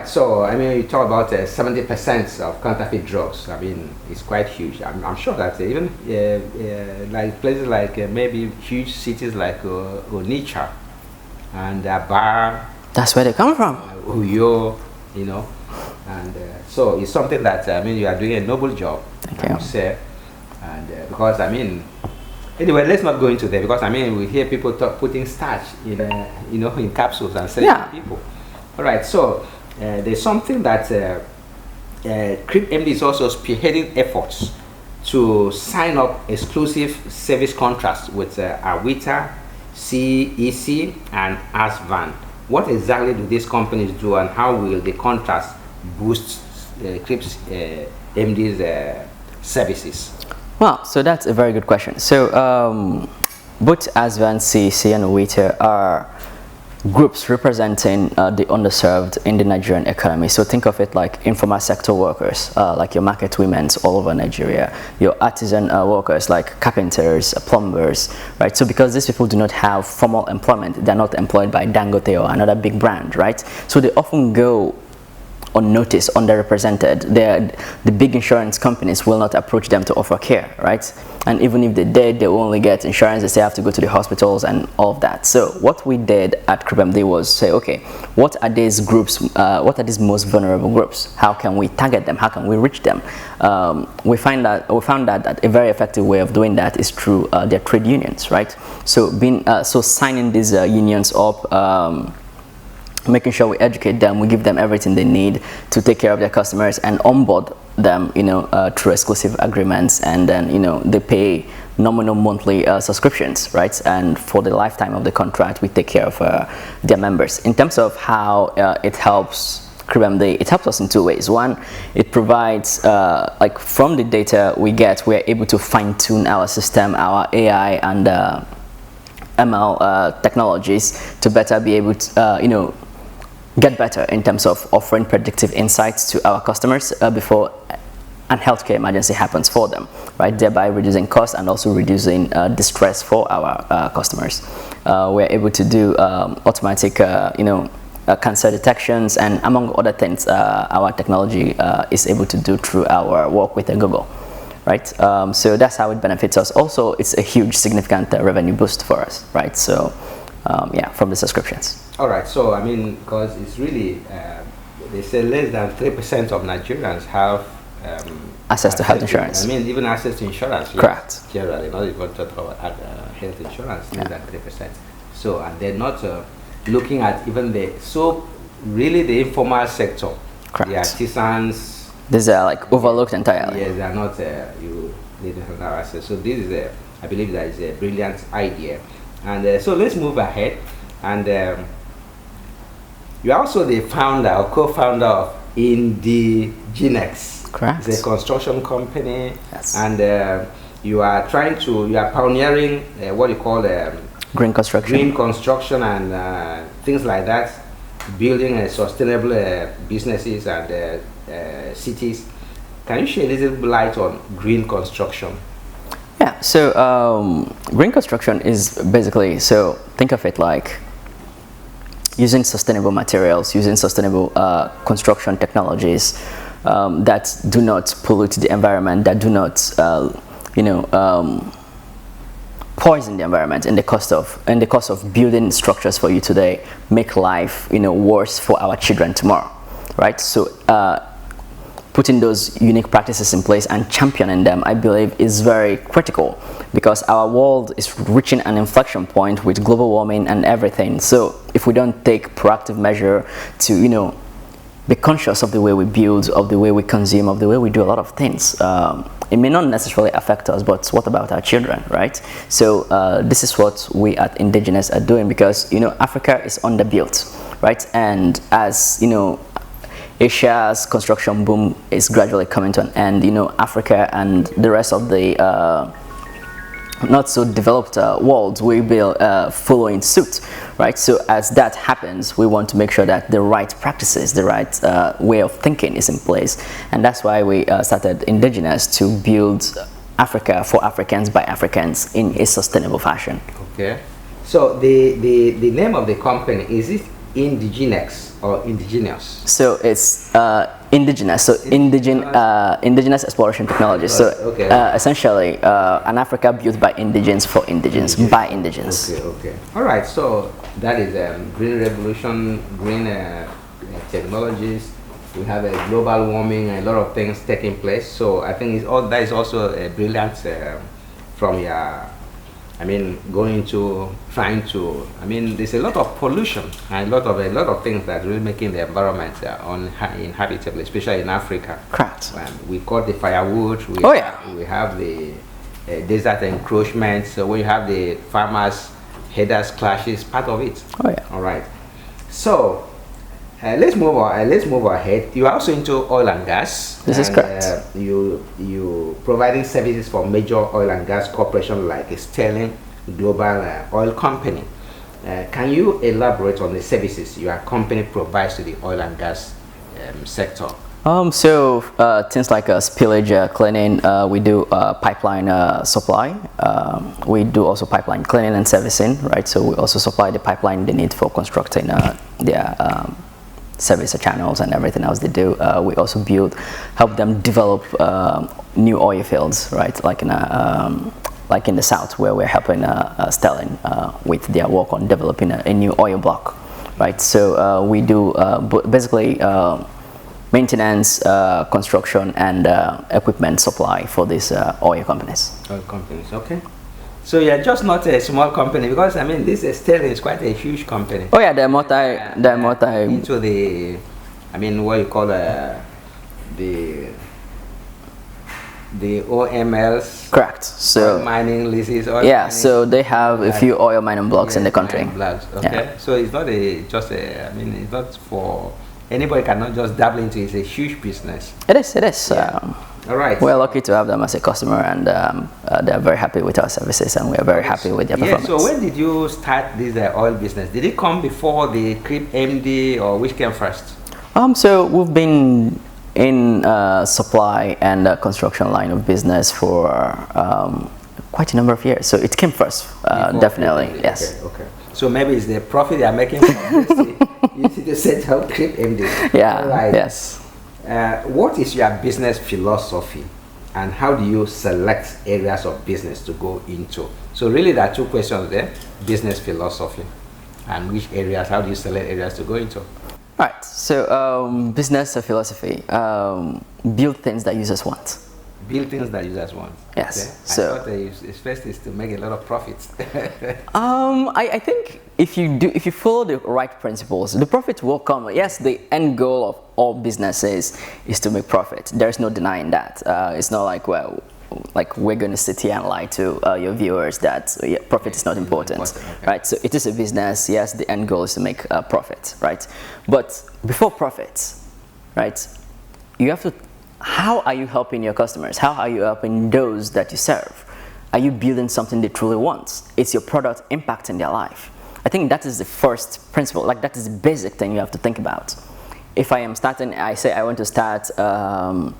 right. So I mean, you talk about 70% of counterfeit drugs. I mean, it's quite huge. I'm sure that even like places like maybe huge cities like Onitsha and Bar, That's where they come from. Uyo, you know, and so it's something that I mean you are doing a noble job. Thank I you. would say, and because I mean. Anyway, let's not go into there because I mean we hear people putting starch in you know in capsules and selling to people. All right, so there's something that CribMD is also spearheading efforts to sign up exclusive service contracts with Awita, CEC, and Asvan. What exactly do these companies do, and how will the contracts boost CribMD's services? Well, so that's a very good question. So both Asvan, CEC, and Awita are groups representing the underserved in the Nigerian economy. So think of it like informal sector workers, like your market women all over Nigeria, your artisan workers like carpenters, plumbers, right? So because these people do not have formal employment, they're not employed by Dangote or another big brand, right? So they often go unnoticed, underrepresented. The big insurance companies will not approach them to offer care, right? And even if they did, they will only get insurance. They still have to go to the hospitals and all of that. So what we did at CribMD was say, okay, what are these groups? What are these most vulnerable groups? How can we target them? How can we reach them? We found that a very effective way of doing that is through their trade unions, right? So signing these unions up. Making sure we educate them, we give them everything they need to take care of their customers and onboard them, you know, through exclusive agreements, and then, you know, they pay nominal monthly subscriptions, right? And for the lifetime of the contract, we take care of their members. In terms of how it helps CribMD, it helps us in two ways. One, it provides, like from the data we get, we're able to fine-tune our system, our AI and ML technologies to better be able to, you know, get better in terms of offering predictive insights to our customers before an healthcare emergency happens for them, right? Thereby reducing costs and also reducing distress for our customers. We're able to do automatic, you know, cancer detections, and among other things, our technology is able to do through our work with Google, right? So that's how it benefits us. Also, it's a huge, significant revenue boost for us, right? So, yeah, from the subscriptions. All right, so I mean, because it's really, they say less than 3% of Nigerians have access to health insurance. I mean, even access to insurance. Correct. Generally, not even talk about health insurance, less than 3%. So, and they're not looking at even really the informal sector. Correct. The artisans. These are like overlooked entirely. Yes, they are not, they don't have access. So this is I believe that is a brilliant idea. And so let's move ahead. And you're also the founder or co-founder of Indigenex. Correct. It's a construction company. Yes. And you are pioneering what you call green construction. Green construction and things like that, building sustainable businesses and cities. Can you shed a little light on green construction? Yeah, so green construction is basically, so think of it like using sustainable materials, using sustainable construction technologies that do not pollute the environment, that do not, you know, poison the environment in the cost of building structures for you today, make life, you know, worse for our children tomorrow, right? So putting those unique practices in place and championing them, I believe, is very critical, because our world is reaching an inflection point with global warming and everything. So if we don't take proactive measure to, you know, be conscious of the way we build, of the way we consume, of the way we do a lot of things, it may not necessarily affect us, but what about our children, right? So this is what we at Indigenex are doing, because, you know, Africa is underbuilt, right? And as, you know, Asia's construction boom is gradually coming to an end, you know, Africa and the rest of the not so developed world will be following suit, right? So as that happens, we want to make sure that the right practices, the right way of thinking is in place, and that's why we started Indigenex, to build Africa for Africans by Africans in a sustainable fashion. Okay, so the name of the company, is it indigenous or indigenous? So it's indigenous. So indigenous exploration technology. So okay. Essentially, an Africa built by indigens for indigens by indigens. Okay, okay. All right. So that is green revolution, green technologies. We have a global warming and a lot of things taking place. So I think that is also a brilliant from your. I mean, trying to. I mean, there's a lot of pollution and a lot of things that really making the environment uninhabitable, especially in Africa. Correct. We cut the firewood. We have the desert encroachment. So when you have the farmers' headers clashes, part of it. Oh yeah. All right. So. Let's move on. Let's move ahead. You are also into oil and gas. This is correct. You providing services for major oil and gas corporations like Sterling Global Oil Company. Can you elaborate on the services your company provides to the oil and gas sector? So things like spillage cleaning, we do pipeline supply. We do also pipeline cleaning and servicing, right? So we also supply the pipeline they need for constructing their service channels and everything else they do. We also help them develop new oil fields, right? Like in the south, where we're helping Sterling with their work on developing a new oil block, right? So we do basically maintenance, construction, and equipment supply for these oil companies. Oil companies, okay. So you're just not a small company, because I mean this Sterling is quite a huge company. Oh yeah, they're multi into the, I mean what you call the OMLs. Correct. So oil mining leases. So they have a few oil mining blocks in the country. Blocks, okay. Yeah. So it's not I mean it's not for anybody cannot just dabble into it. It's a huge business. It is. Yeah. All right. We're lucky to have them as a customer, and they're very happy with our services, and we're very happy with their performance. So when did you start this oil business? Did it come before the CribMD, or which came first? So we've been in supply and construction line of business for quite a number of years. So it came first, definitely. CribMD. Yes. Okay. So maybe it's the profit they are making from this. You see the set up CribMD. Yeah. Right. Yes. What is your business philosophy, and how do you select areas of business to go into? So really there are two questions there: business philosophy, and which areas, how do you select areas to go into? Right. So business philosophy, build things that users want. Build things that users want. Yes. Okay. So I thought its first is to make a lot of profits. I think if you follow the right principles, the profit will come. Yes, the end goal of all businesses is to make profit. There's no denying that. It's not like we're going to sit here and lie to your viewers that profit is not important, okay. Right? So it is a business. Yes, the end goal is to make profit, right? But before profit, right, you have to. How are you helping your customers? How are you helping those that you serve? Are you building something they truly want? Is your product impacting their life? I think that is the first principle. Like that is the basic thing you have to think about. If I am starting, I say I want to start a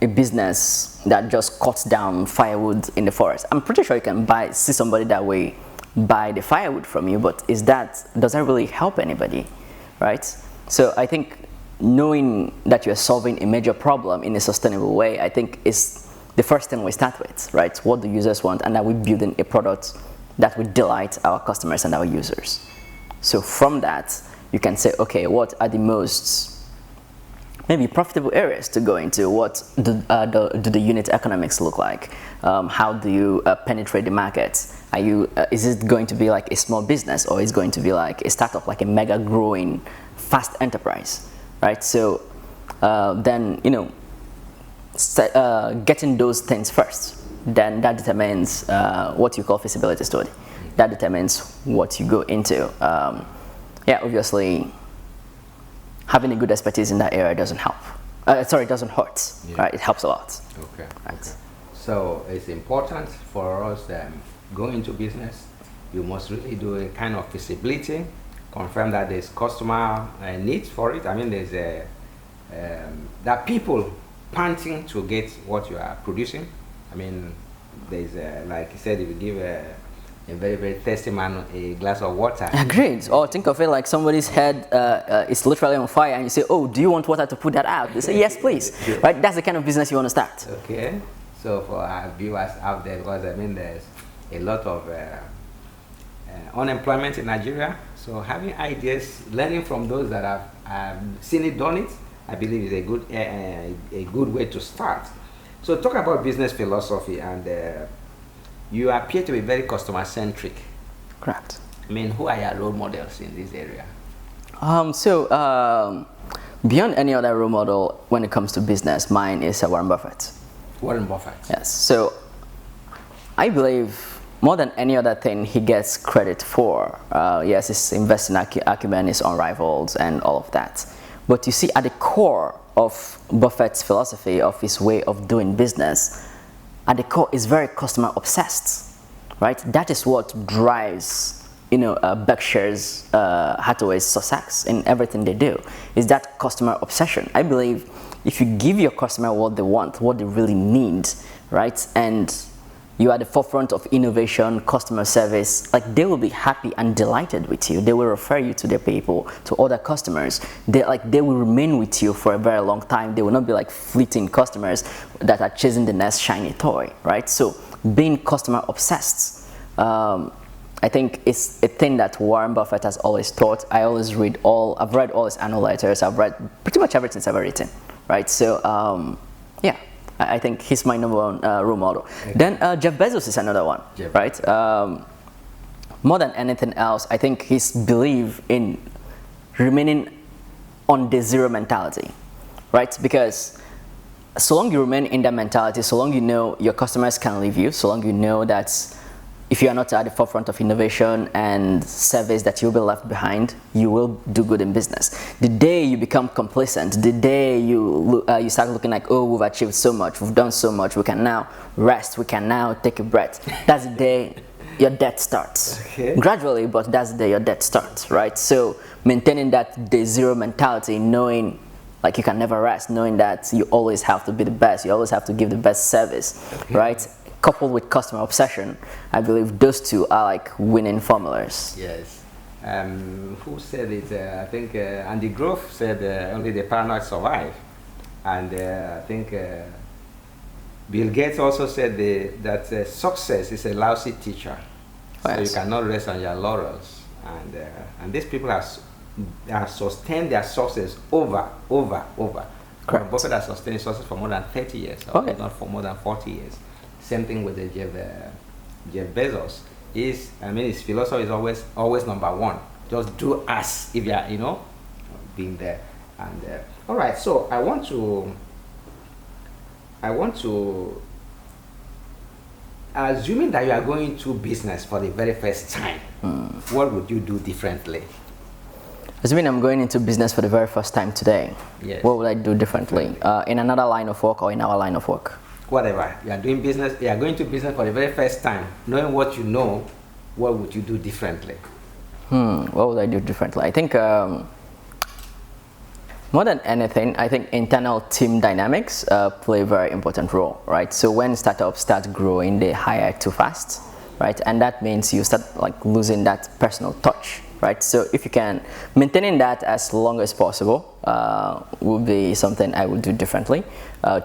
business that just cuts down firewood in the forest. I'm pretty sure you can see somebody that way buy the firewood from you, but does that really help anybody, right? So I think knowing that you're solving a major problem in a sustainable way, I think is the first thing we start with, right? What the users want, and that we're building a product that will delight our customers and our users. So from that, you can say, okay, what are the most maybe profitable areas to go into? What do the unit economics look like? How do you penetrate the market? Is it going to be like a small business, or is it going to be like a startup, like a mega growing fast enterprise? Right, so then getting those things first, then that determines what you call feasibility study. That determines what you go into. Obviously, having a good expertise in that area doesn't help. Doesn't hurt. Yeah. Right, it helps a lot. Okay. Right. Okay. So it's important for us going into business. You must really do a kind of feasibility. Confirm that there's customer needs for it. I mean, there's there are people panting to get what you are producing. I mean, there's like you said, if you give a very, very thirsty man a glass of water. Agreed. Or think of it like somebody's head is literally on fire, and you say, "Oh, do you want water to put that out?" They say, "Yes, please." Right? That's the kind of business you want to start. Okay. So for our viewers out there, because I mean, there's a lot of unemployment in Nigeria. So having ideas, learning from those that have seen it, done it, I believe is a good way to start. So talk about business philosophy, and you appear to be very customer centric. Correct. I mean, who are your role models in this area? Beyond any other role model when it comes to business, mine is Warren Buffett. Warren Buffett. Yes. So I believe more than any other thing he gets credit for. Yes, his investing acumen is unrivaled and all of that. But you see, at the core of Buffett's philosophy, of his way of doing business, at the core is very customer obsessed, right? That is what drives, Berkshire's, Hathaway's success in everything they do, is that customer obsession. I believe if you give your customer what they want, what they really need, right, and you are at the forefront of innovation, customer service, like, they will be happy and delighted with you. They will refer you to their people, to other customers. They will remain with you for a very long time. They will not be like fleeting customers that are chasing the next shiny toy, right? So being customer obsessed, I think it's a thing that Warren Buffett has always taught. I've read all his annual letters. I've read pretty much everything he's ever written, right? So yeah, I think he's my number one role model. Okay. Then Jeff Bezos is another one, right? More than anything else, I think his belief in remaining on the zero mentality, right? Because so long you remain in that mentality, so long you know your customers can leave you, so long you know that if you are not at the forefront of innovation and service, that you'll be left behind, you will do good in business. The day you become complacent, the day you start looking like, oh, we've achieved so much, we've done so much, we can now rest, we can now take a breath, that's the day your debt starts. Okay. Gradually, but that's the day your debt starts, right? So maintaining that day zero mentality, knowing like you can never rest, knowing that you always have to be the best, you always have to give the best service, okay, right? Coupled with customer obsession, I believe those two are like winning formulas. Yes. Who said it? I think Andy Grove said only the paranoid survive. And I think Bill Gates also said that success is a lousy teacher. Oh, so yes, you cannot rest on your laurels. And these people have sustained their success over. Correct. Buffett has sustained his success for more than 30 years, or okay, not for more than 40 years. Same thing with the Jeff Bezos. His philosophy is always number one. Just do as if you are, being there. And all right, so I want to assuming that you are going to business for the very first time, what would you do differently? Assuming I'm going into business for the very first time today, yes, what would I do differently? In another line of work or in our line of work? Whatever, you are doing business, you are going to business for the very first time, knowing what you know, what would you do differently? What would I do differently? I think more than anything, I think internal team dynamics play a very important role, right? So when startups start growing, they hire too fast, right? And that means you start like losing that personal touch, right? So if you can, maintaining that as long as possible would be something I would do differently.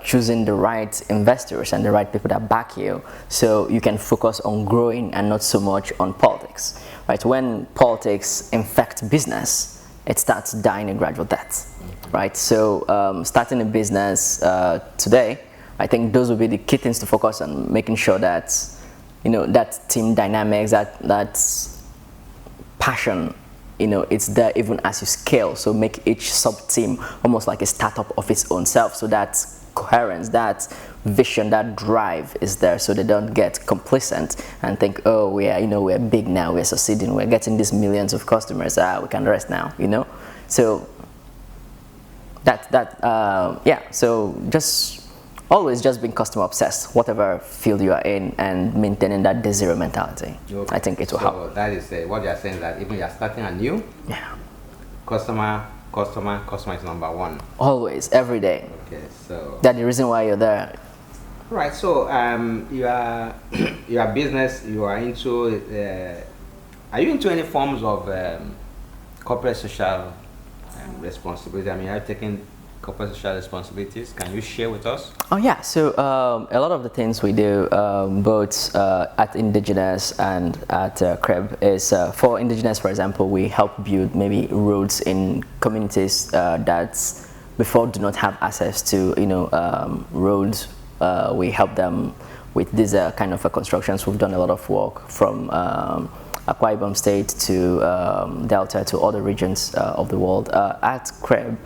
Choosing the right investors and the right people that back you, so you can focus on growing and not so much on politics, right? When politics infect business, it starts dying a gradual death, right? So starting a business today, I think those will be the key things to focus on, making sure that that team dynamics, that passion, it's there even as you scale. So make each sub team almost like a startup of its own self, so that coherence, that vision, that drive is there, so they don't get complacent and think, oh, we're big now, we're succeeding, we're getting these millions of customers, we can rest now, So so just always just being customer obsessed, whatever field you are in, and maintaining that day zero mentality. Okay. I think it will help. So that is what you're saying, that even you're starting anew, customer is number one. Always, every day. Okay, so that's the reason why you're there. Right. So you are your business. You are into. Are you into any forms of corporate social responsibility? I mean, are you taking corporate social responsibilities? Can you share with us? Oh yeah, so a lot of the things we do, both at Indigenous and at Crib, is for Indigenous, for example, we help build maybe roads in communities that before do not have access to, roads. We help them with these kind of constructions. We've done a lot of work from Akwa Ibom State to Delta to other regions of the world. At Crib,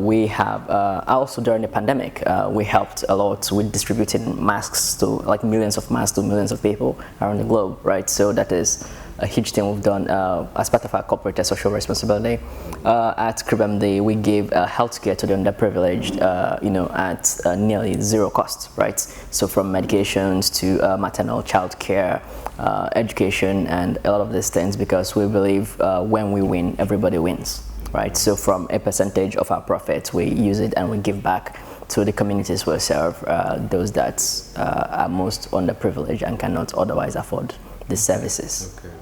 we have also during the pandemic, we helped a lot with distributing masks to like millions of masks to millions of people around the globe, right? So that is a huge thing we've done as part of our corporate social responsibility. At CribMD, we give healthcare to the underprivileged, at nearly zero cost, right? So from medications to maternal child care, education, and a lot of these things, because we believe when we win, everybody wins. Right, so from a percentage of our profits, we use it and we give back to the communities we serve, those that are most underprivileged and cannot otherwise afford the services. Okay.